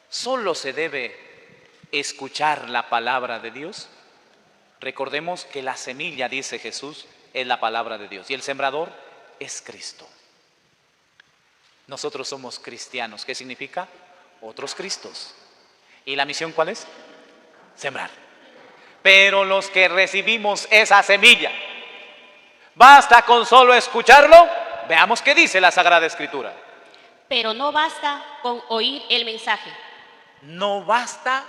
¿Solo se debe escuchar la palabra de Dios? Recordemos que la semilla, dice Jesús, es la palabra de Dios y el sembrador es Cristo. Nosotros somos cristianos. ¿Qué significa? Otros Cristos. ¿Y la misión cuál es? Sembrar. Pero los que recibimos esa semilla, ¿basta con solo escucharlo? Veamos qué dice la Sagrada Escritura. Pero no basta con oír el mensaje. No basta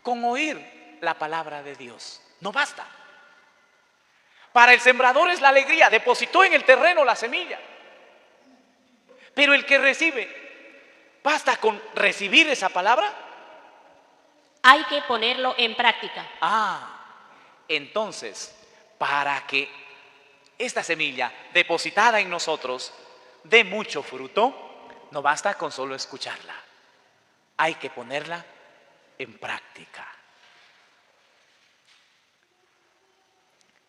con oír la palabra de Dios. No basta. Para el sembrador es la alegría. Depositó en el terreno la semilla. Pero el que recibe, ¿basta con recibir esa palabra? Hay que ponerlo en práctica. Entonces, para que esta semilla depositada en nosotros dé mucho fruto, no basta con solo escucharla. Hay que ponerla en práctica.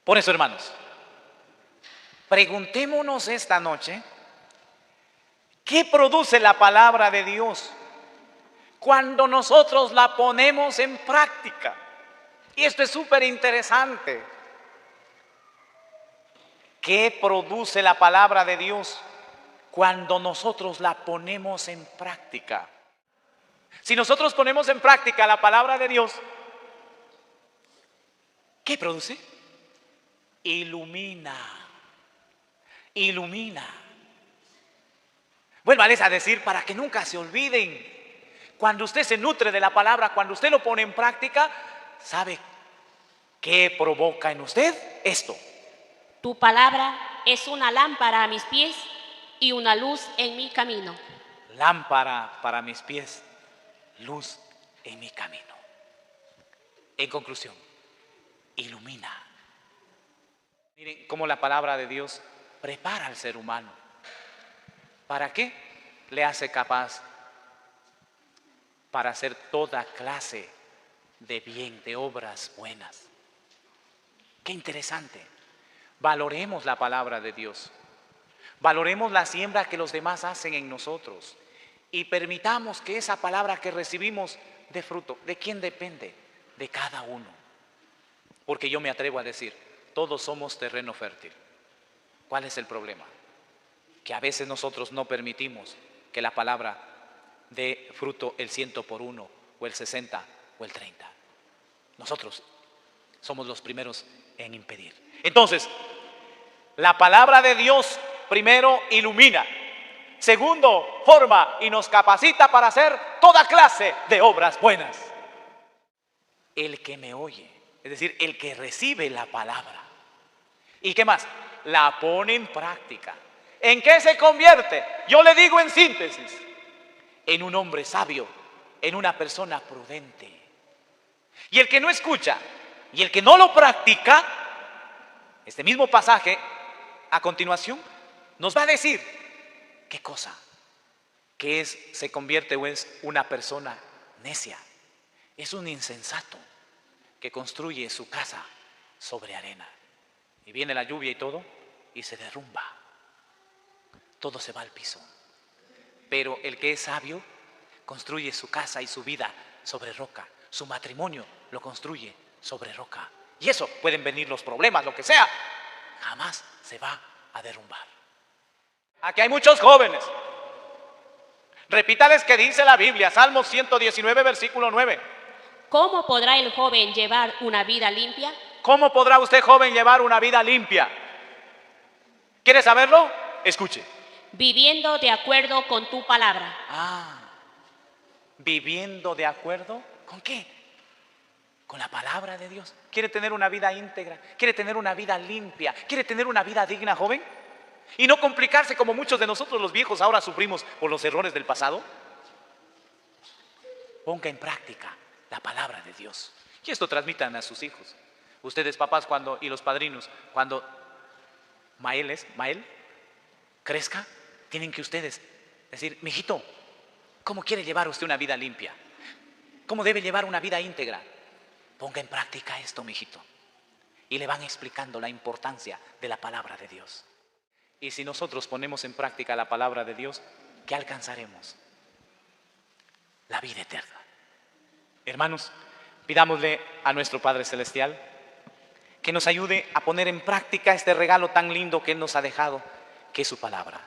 Por eso, hermanos, preguntémonos esta noche, ¿qué produce la palabra de Dios cuando nosotros la ponemos en práctica? Y esto es súper interesante. ¿Qué produce la palabra de Dios cuando nosotros la ponemos en práctica? Si nosotros ponemos en práctica la palabra de Dios, ¿qué produce? Ilumina. Ilumina. Vuélvales a decir para que nunca se olviden. Cuando usted se nutre de la palabra, cuando usted lo pone en práctica, ¿sabe qué provoca en usted? Esto. Tu palabra es una lámpara a mis pies y una luz en mi camino. Lámpara para mis pies, luz en mi camino. En conclusión, ilumina. Miren cómo la palabra de Dios prepara al ser humano. ¿Para qué? Le hace capaz para hacer toda clase de bien, de obras buenas. Qué interesante. Valoremos la palabra de Dios. Valoremos la siembra que los demás hacen en nosotros. Y permitamos que esa palabra que recibimos dé fruto. ¿De quién depende? De cada uno. Porque yo me atrevo a decir, todos somos terreno fértil. ¿Cuál es el problema? Que a veces nosotros no permitimos que la palabra dé fruto el 100 por 1 o el 60 o el 30. Nosotros somos los primeros en impedir. Entonces, la palabra de Dios primero ilumina, segundo forma y nos capacita para hacer toda clase de obras buenas. El que me oye, es decir, el que recibe la palabra. ¿Y qué más? La pone en práctica. ¿En qué se convierte? Yo le digo en síntesis, en un hombre sabio, en una persona prudente. Y el que no escucha y el que no lo practica, este mismo pasaje a continuación nos va a decir qué cosa, que se convierte o es una persona necia, es un insensato que construye su casa sobre arena y viene la lluvia y todo y se derrumba, todo se va al piso. Pero el que es sabio construye su casa y su vida sobre roca, su matrimonio lo construye sobre roca. Y eso, pueden venir los problemas, lo que sea, jamás se va a derrumbar. Aquí hay muchos jóvenes. Repítales que dice la Biblia, Salmos 119, versículo 9. ¿Cómo podrá el joven llevar una vida limpia? ¿Cómo podrá usted, joven, llevar una vida limpia? ¿Quiere saberlo? Escuche. Viviendo de acuerdo con tu palabra. ¿Viviendo de acuerdo con qué? Con la palabra de Dios. ¿Quiere tener una vida íntegra? ¿Quiere tener una vida limpia? ¿Quiere tener una vida digna, joven? Y no complicarse como muchos de nosotros los viejos ahora sufrimos por los errores del pasado. Ponga en práctica la palabra de Dios. Y esto transmitan a sus hijos. Ustedes, papás, y los padrinos, cuando Mael crezca, tienen que ustedes decir, mijito, ¿cómo quiere llevar usted una vida limpia? ¿Cómo debe llevar una vida íntegra? Ponga en práctica esto, mijito. Y le van explicando la importancia de la palabra de Dios. Y si nosotros ponemos en práctica la palabra de Dios, ¿qué alcanzaremos? la vida eterna. Hermanos, pidámosle a nuestro Padre Celestial que nos ayude a poner en práctica este regalo tan lindo que Él nos ha dejado, que es su palabra.